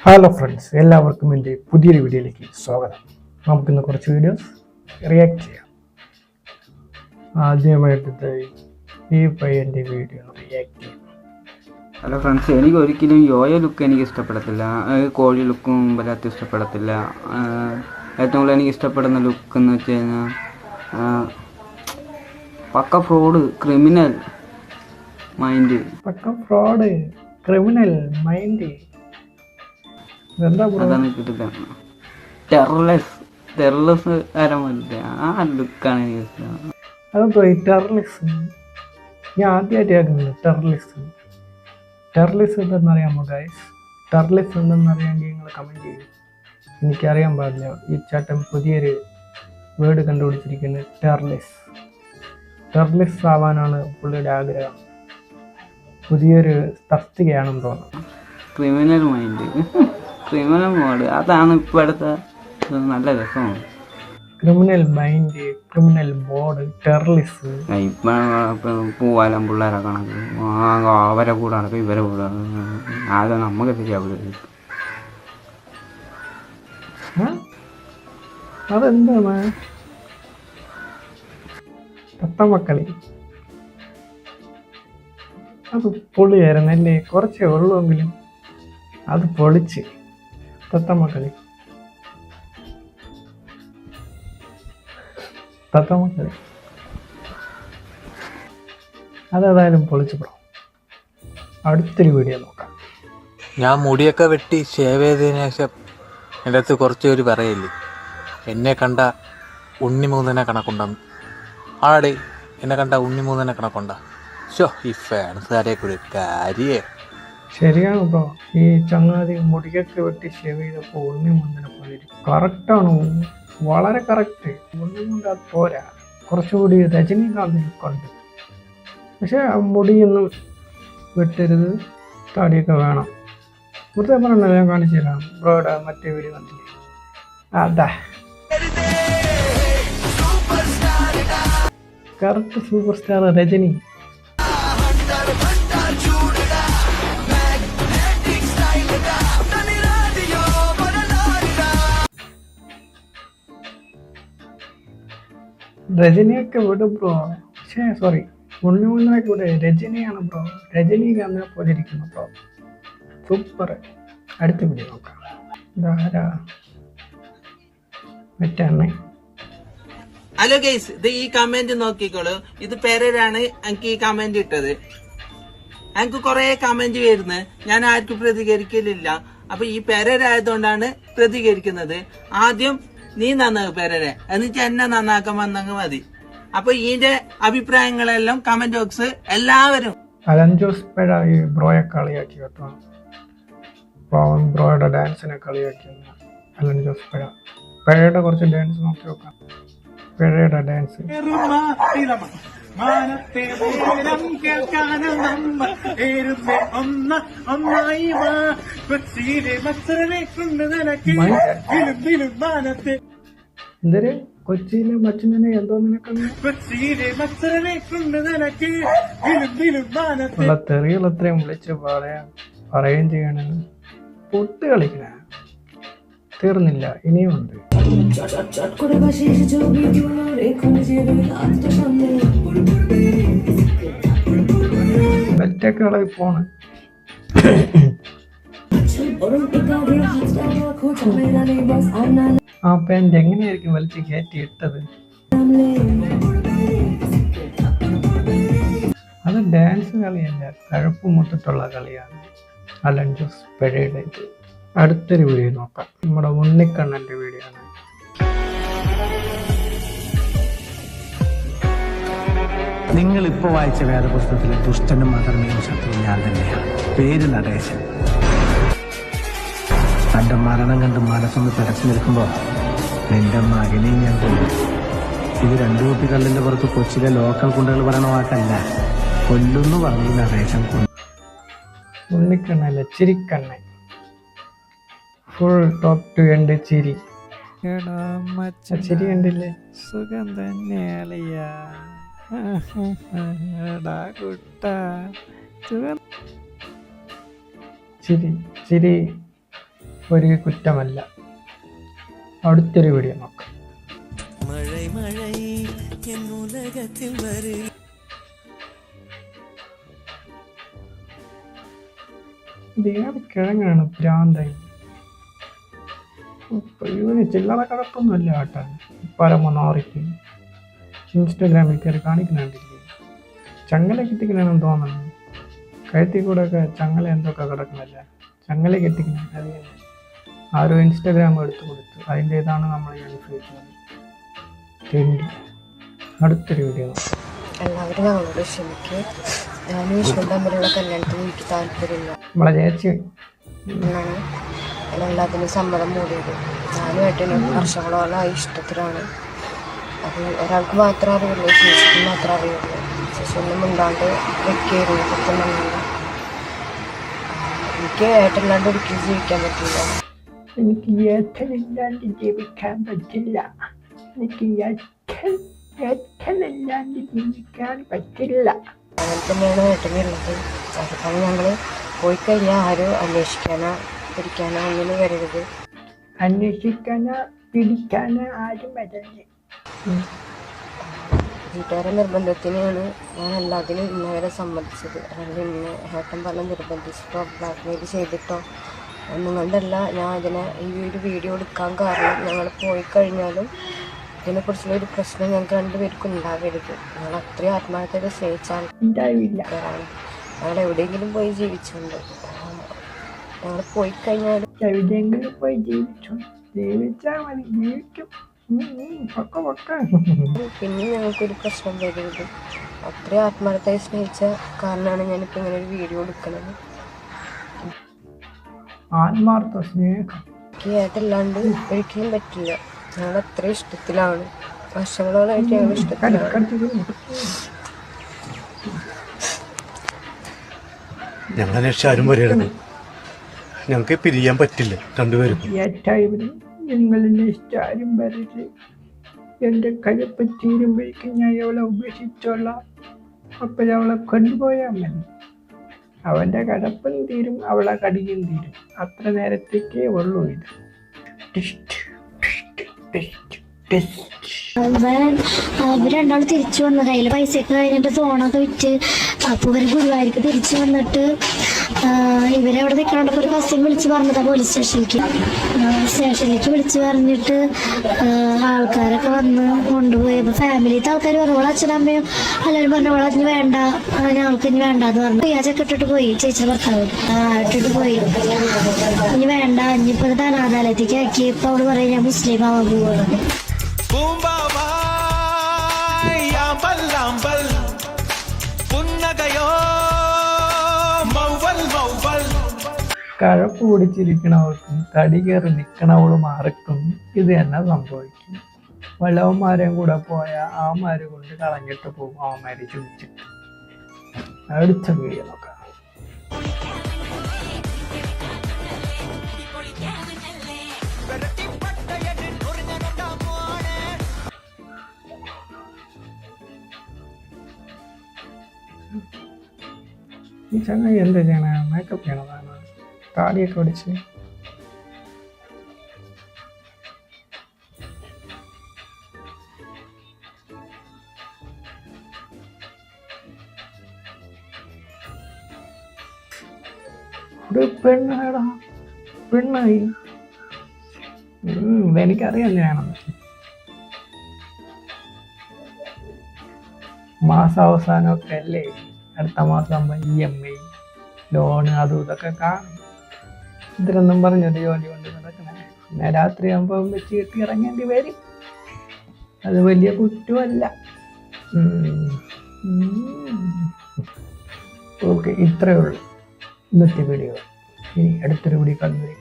Hello friends, എല്ലാവർക്കും എൻ്റെ പുതിയൊരു വീഡിയോയിലേക്ക് സ്വാഗതം. നമുക്കിന്ന് കുറച്ച് വീഡിയോസ് റിയാക്ട് ചെയ്യാം. ആദ്യമായിട്ട് ഈ പയ്യൻ്റെ വീഡിയോ റിയാക്ട് ചെയ്യാം. ഹലോ ഫ്രണ്ട്സ്, എനിക്ക് ഒരിക്കലും യോയോ ലുക്ക് എനിക്ക് ഇഷ്ടപ്പെടത്തില്ല. കോഴി ലുക്കും വല്ലാത്ത ഇഷ്ടപ്പെടത്തില്ല. ഏറ്റവും കൂടുതൽ എനിക്ക് ഇഷ്ടപ്പെടുന്ന ലുക്ക് എന്ന് വെച്ച് കഴിഞ്ഞാൽ പക്ക ഫ്രോഡ്, ക്രിമിനൽ മൈൻഡ്. അതാണ് കിട്ടില്ല. ടെറർലെസ് ആരമല്ലേ, ആ ലുക്കാണ് എനിക്ക് ഇഷ്ടം. അതെന്തോ ഈ ടെറർലെസ്? ഞാൻ ആദ്യമായിട്ട് കേൾക്കുന്നത് ടെറർലെസ് എന്തെന്നറിയാമോ ഗൈസ്? ടെറർലെസ് എന്തെന്നറിയാമെങ്കിൽ നിങ്ങൾ കമൻറ്റ് ചെയ്യും. എനിക്കറിയാൻ പാടില്ല. ഈ ചേട്ടൻ പുതിയൊരു വേർഡ് കണ്ടുപിടിച്ചിരിക്കുന്നത് ടെറർലെസ് ആവാനാണ് പുള്ളിയുടെ ആഗ്രഹം. പുതിയൊരു തസ്തികയാണെന്ന് തോന്നുന്നു. ക്രിമിനൽ മൈൻഡ്, ക്രിമിനൽ മോഡ്, അതാണ് ഇപ്പോഴത്തെ നല്ല രസമാണ്. Criminal mind, criminal board, terrorist. ഇപ്പം പൂവാലം പിള്ളേരെ കണക്ക് അവരെ കൂടെ കണക്ക് ഇവരെ കൂടെ ആകെ നമുക്ക് ശരിയാവില്ല. അതെന്താണ് തത്തമക്കളി? അത് പൊളിയായിരുന്നല്ലേ? കുറച്ചേ ഉള്ളുവെങ്കിലും അത് പൊളിച്ച്. തത്തമക്കളി അതേതായാലും പൊളിച്ചു പോകാം. അടുത്തൊരു വീഡിയോ നോക്കാം. ഞാൻ മുടിയൊക്കെ വെട്ടി ഷേവ് ചെയ്തതിനു ശേഷം എൻ്റെ അടുത്ത് കുറച്ച് പേര് പറയില്ലേ, എന്നെ കണ്ട ഉണ്ണിമൂന്നനെ കണക്കുണ്ടെന്ന്. ആടെ എന്നെ കണ്ട ഉണ്ണിമൂന്നനെ കണക്കുണ്ട. ഷോ, ഈ ഫാൻസുകാരെ കൂടി കാര്യേ. ശരിയാണ് ബ്രോ. ഈ ചങ്ങാതി മുടിയൊക്കെ വെട്ടി ഷേവ് ചെയ്തപ്പോൾ ഉണ്ണിമുന്തനെ പോലെ കറക്റ്റാണ്, വളരെ കറക്റ്റ്. ഉണ്ണിമുന്ത പോരാ, കുറച്ചുകൂടി രജനീകാന്ത് ലുക്കുണ്ട്. പക്ഷെ മുടിയൊന്നും വെട്ടരുത്, താടിയൊക്കെ വേണം. വെറുതെ പറഞ്ഞ ഞാൻ കാണിച്ചു തരാം. ബ്രോയുടെ മറ്റേ വീഡിയോ കണ്ടില്ലേ? അതാ കറക്റ്റ് സൂപ്പർ സ്റ്റാർ രജനി. രജനിയൊക്കെ വിടും ബ്രോ. സോറി, ഉണ്ണിമുന്നൊക്കെ ഇവിടെ രജനിയാണ് ബ്രോ. രജനീകാന്തിനെ പോലെ ഇരിക്കുന്നു ബ്രോ. സൂപ്പർ. അടുത്ത വീഡിയോ നോക്കാം. ഇതാരാ? മറ്റേ ഹലോ ഗൈസ്, ഇത് ഈ കമന്റ് നോക്കിക്കോളൂ. ഇത് പേരാണ് എനിക്ക് ഈ കമന്റ് ഇട്ടത്. എനിക്ക് കുറെ കമന്റ് വരുന്നത്, ഞാൻ ആർക്കും പ്രതികരിക്കലില്ല. അപ്പൊ ഈ പേരായതുകൊണ്ടാണ് പ്രതികരിക്കുന്നത്. ആദ്യം നീ നന്നാക്കും പേരരെ, എന്നിട്ട് എന്നെ നന്നാക്കാൻ വന്നെങ്കിൽ മതി. അപ്പൊ ഇതിന്റെ അഭിപ്രായങ്ങളെല്ലാം കമന്റ് ബോക്സ് എല്ലാവരും. അലൻ ജോസ് പേഴ ഈ ബ്രോയെ കളിയാക്കി കേട്ടോ. ബ്രോയുടെ ഡാൻസിനെ കളിയാക്കി അലൻ ജോസ് പേഴയുടെ കുറച്ച് ഡാൻസ് നോക്കി നോക്കാം. പേഴയുടെ ഡാൻസ് എന്തൊരു കൊച്ചിയിലെ മച്ചിനെ എന്തോ നിനക്കുള്ള തെറികൾ എത്രയും വിളിച്ച് പറയുകയും ചെയ്യണം. പൊട്ട് കളിക്കണ തീർന്നില്ല, ഇനിയുമുണ്ട്. ബെൽറ്റൊക്കെ ഇളകി പോണ്. ആ പാൻറ് എങ്ങനെയായിരിക്കും വലിച്ച് കയറ്റി ഇട്ടത്? അത് ഡാൻസ് കളിയല്ല, കഴപ്പ് മുട്ടിട്ടുള്ള കളിയാണ് അലൻ ജോസ് പെരയുടെ. അടുത്തൊരു വീഡിയോ നോക്കാം. നമ്മുടെ ഉണ്ണിക്കണ്ണൻ്റെ വീഡിയോ ആണ്. നിങ്ങൾ ഇപ്പോൾ വായിച്ച വേദപുസ്തകത്തിലെ ദുഷ്ടനും മതർമ്മയും ശത്രു ഞാൻ തന്നെയാണ്. പേര് നടേശൻ. തൻ്റെ മരണം കണ്ട് മനസ്സൊന്ന് പിടച്ചു നിൽക്കുമ്പോൾ നിന്റെ മകനെയും ഞാൻ കൊല്ലും. ഇത് 2 കുപ്പി കല്ലിന്റെ പുറത്ത് കൊച്ചിയിലെ ലോക്കൽ കുണ്ടകൾ പറയണ വാക്കല്ല, കൊല്ലുന്നു പറഞ്ഞു നടേശൻ കൊല്ലും. ഉണ്ണിക്കണ്ണല്ല, ചിരിക്കണ്ണൻ. ഫുൾ ടോപ്പ് ടു എൻഡ് ചിരി. ചിരി കണ്ടില്ലേ? സുഖം തന്നെയാളിയാ ചിരി ചിരി ഒരു കുറ്റമല്ല. അടുത്തൊരു വീഡിയോ നോക്കാം. ഇത് ഏത് കിഴങ്ങാണ് ഭ്രാന്തായി? ഇവന് ചില്ലറ കടപ്പൊന്നുമല്ല കേട്ടോ. പരമനാറിക്ക് ഇൻസ്റ്റാഗ്രാമിൽ കയറി കാണിക്കുന്നുണ്ടില്ലേ, ചങ്ങല കെട്ടിക്കണമെന്ന് തോന്നുന്നു. കഴുത്തിൽ കൂടെ ഒക്കെ ചങ്ങല എന്തൊക്കെ കിടക്കണല്ല, ചങ്ങല കെട്ടിക്കണം. അത് ആരോ ഇൻസ്റ്റാഗ്രാം എടുത്തു കൊടുത്തു, അതിൻ്റെ ഇതാണ് നമ്മൾ അനുഭവിക്കുന്നത്. അടുത്തൊരു വീഡിയോ. എല്ലാവരും ഞങ്ങളോട് ക്ഷമിക്ക്. ഞാനും വിഷ്ണു തമ്മിലുള്ള കല്യാണത്തിന് എനിക്ക് താല്പര്യമില്ല നമ്മളെ ചേച്ചി എന്നാണ് എല്ലാത്തിനും സമ്മതം മൂടിയത്. ഞാനും ഏട്ടനും വർഷങ്ങളോളമായി ഇഷ്ടത്തിലാണ്. അത് ഒരാൾക്ക് മാത്രമേ അറിയുള്ളൂ, ശിശുവിന് മാത്രമേ അറിയുള്ളൂ. ശിശുവിനും മിണ്ടാണ്ട് വെക്കുകയായിരുന്നു കുത്തുന്നുണ്ട്. എനിക്ക് ഏട്ടനില്ലാണ്ട് ഒരിക്കലും ജീവിക്കാൻ പറ്റില്ല. എനിക്ക് ഏട്ടനില്ലാണ്ട് ജീവിക്കാൻ പറ്റില്ല. എനിക്ക് ഏട്ടനില്ലാണ്ട് ജീവിക്കാൻ പറ്റില്ല. അങ്ങനെ തന്നെയാണ് ഏട്ടനുള്ളത്. അതുപോലെ ഞങ്ങൾ പോയി കഴിഞ്ഞാൽ ആരും അന്വേഷിക്കാനോ പിടിക്കാനോ ഒന്നിനും വരരുത്. അന്വേഷിക്കാനോ പിടിക്കാനോ ആരും വരരുത്. വീട്ടുകാരുടെ നിർബന്ധത്തിനാണ് ഞാൻ എല്ലാത്തിനും ഇന്നവരെ സമ്മതിച്ചത്. അല്ലെങ്കിൽ ഇന്ന് ഏട്ടൻ പറഞ്ഞ നിർബന്ധിച്ചിട്ടോ ബ്ലാക്ക്മെയിൽ ചെയ്തിട്ടോ ഒന്നും കൊണ്ടല്ല ഞാൻ അതിനെ ഈ ഒരു വീഡിയോ എടുക്കാൻ കാരണം. ഞങ്ങൾ പോയി കഴിഞ്ഞാലും ഇതിനെക്കുറിച്ചുള്ള ഒരു പ്രശ്നം ഞങ്ങൾക്ക് രണ്ടുപേർക്കും ഉണ്ടാവരുത്. ഞങ്ങൾ അത്രയും ആത്മാർത്ഥത സ്നേഹിച്ചാൽ ഞങ്ങൾ എവിടെയെങ്കിലും പോയി ജീവിച്ചുണ്ട്. ഞങ്ങൾ പോയി കഴിഞ്ഞാലും എവിടെയെങ്കിലും പോയി ജീവിച്ചാൽ മതി, ജീവിക്കും. പിന്നെ ഞങ്ങൾക്കൊരു പ്രശ്നം വരരുത്. അത്രയും ആത്മാർത്ഥമായി സ്നേഹിച്ച കാരണമാണ് ഞാനിപ്പോൾ ഇങ്ങനെ ഒരു വീഡിയോ എടുക്കുന്നത്. ആത്മാർത്ഥ സ്നേഹം എനിക്ക് ഏട്ടല്ലാണ്ട് ഒരിക്കലും പറ്റില്ല. ഞങ്ങൾ അത്ര ഇഷ്ടത്തിലാണ്, വർഷങ്ങളോളായിട്ട് ഞങ്ങൾ ഇഷ്ടത്തിലാണ്. ഞങ്ങൾ അന്വേഷിച്ച് ആരും വരരുത്. ഞങ്ങൾക്ക് പിരിയാൻ പറ്റില്ല രണ്ടുപേരും. നിങ്ങളെന്നെ ഇഷ്ടാരും വരരുത്. എൻ്റെ കഴപ്പ് തീരുമ്പോഴേക്കും ഞാൻ അവളെ ഉപേക്ഷിച്ചോളാം. അപ്പോഴവളെ കൊണ്ടുപോയാൽ മതി. അവൻ്റെ കടപ്പും തീരും, അവളെ കടിയും തീരും. അത്ര നേരത്തേക്കേ ഉള്ളൂ ഇത്. അവർ രണ്ടാൾ തിരിച്ചു വന്നു. കയ്യിൽ പൈസയൊക്കെ കഴിഞ്ഞിട്ട് ഫോണൊക്കെ വിറ്റ്. അപ്പോൾ ഇവർ ഗുരുവായൂർക്ക് തിരിച്ചു വന്നിട്ട് ഇവരവിടെ നിൽക്കണോണ്ടപ്പോൾ ഒരു കസ്റ്റം വിളിച്ച് പറഞ്ഞതാ പോലീസ് സ്റ്റേഷനിലേക്ക് വിളിച്ച് പറഞ്ഞിട്ട് ആൾക്കാരൊക്കെ വന്ന് കൊണ്ടുപോയി. അപ്പോൾ ഫാമിലിത്തെ ആൾക്കാർ പറഞ്ഞു ഓളെ അച്ഛനമ്മയും എല്ലാവരും പറഞ്ഞു ഓളെ അതിന് വേണ്ട, ഞങ്ങൾക്ക് ഇനി വേണ്ടാന്ന് പറഞ്ഞു. വ്യാജൊക്കെ ഇട്ടിട്ട് പോയി. ചേച്ചി ഭർത്താവ് ഇട്ടിട്ട് പോയി. ഇനി വേണ്ട, ഇനിയിപ്പോൾ ഇത് അനാഥാലയത്തേക്ക് ആക്കി. ഇപ്പം അവള് പറയും ഞാൻ മുസ്ലിം ആവാൻ പോവുകയാണ്. കഴപ്പ് പിടിച്ചിരിക്കണവർക്കും തടി കയറി നിൽക്കണവളും ആർക്കും ഇത് തന്നെ സംഭവിക്കും. വല്ലവന്മാരെയും കൂടെ പോയാൽ അവന്മാര് കൊണ്ട് കളഞ്ഞിട്ട് പോകും. അവന്മാര് ചോദിച്ചിട്ട്. അടുത്ത വീഡിയോ നോക്കാം. ഈ ചങ്ങായി എന്താ ചെയ്യണ? മേക്കപ്പ് ചെയ്യണതാണ്. താടിയൊക്കെ പിടിച്ച് പെണ്ണാടാ, പെണ്ണായി. എനിക്കറിയാം ഞാനെന്ന്. മാസാവസാനമൊക്കെ അല്ലേ, അടുത്ത മാസം EMI ലോണ് അതും ഇതൊക്കെ കാണും. ഇതിലൊന്നും പറഞ്ഞൊരു ജോലി കൊണ്ട് നടക്കണേ. പിന്നെ രാത്രിയാകുമ്പോൾ വെച്ച് കെട്ടി ഇറങ്ങേണ്ടി വരും. അത് വലിയ കുറ്റമല്ല. ഓക്കെ, ഇത്രയേ ഉള്ളൂ ഇന്നത്തെ വീഡിയോ. ഇനി അടുത്തൊരു വീഡിയോ കണ്ടുവരും.